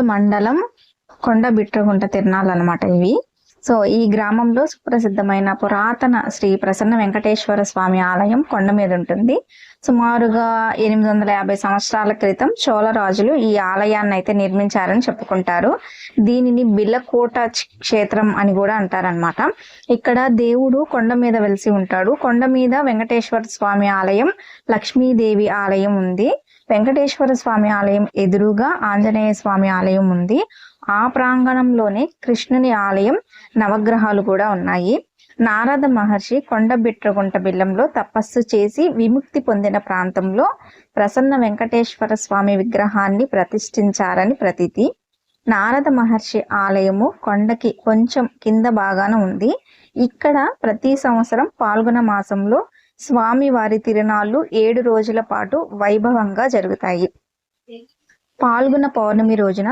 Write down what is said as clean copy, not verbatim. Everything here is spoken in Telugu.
కర్నూలు మండలం కొండబిట్రగుంట తిరణాలు అనమాట ఇవి. సో ఈ గ్రామంలో సుప్రసిద్ధమైన పురాతన శ్రీ ప్రసన్న వెంకటేశ్వర స్వామి ఆలయం కొండ మీద ఉంటుంది. సుమారుగా 850 సంవత్సరాల క్రితం చోళ రాజులు ఈ ఆలయాన్ని అయితే నిర్మించారని చెప్పుకుంటారు. దీనిని బిల్లకోట క్షేత్రం అని కూడా అంటారనమాట. ఇక్కడ దేవుడు కొండ మీద వెలిసి ఉంటాడు. కొండ మీద వెంకటేశ్వర స్వామి ఆలయం, లక్ష్మీదేవి ఆలయం ఉంది. వెంకటేశ్వర స్వామి ఆలయం ఎదురుగా ఆంజనేయ స్వామి ఆలయం ఉంది. ఆ ప్రాంగణంలోనే కృష్ణుని ఆలయం, నవగ్రహాలు కూడా ఉన్నాయి. నారద మహర్షి కొండబిట్రగుంట బిల్లంలో తపస్సు చేసి విముక్తి పొందిన ప్రాంతంలో ప్రసన్న వెంకటేశ్వర స్వామి విగ్రహాన్ని ప్రతిష్ఠించారని ప్రతీతి. నారద మహర్షి ఆలయము కొండకి కొంచెం కింద భాగాన ఉంది. ఇక్కడ ప్రతి సంవత్సరం పాల్గొన మాసంలో స్వామి వారి తిరునాళ్ళు 7 రోజుల పాటు వైభవంగా జరుగుతాయి. పాల్గొన పౌర్ణమి రోజున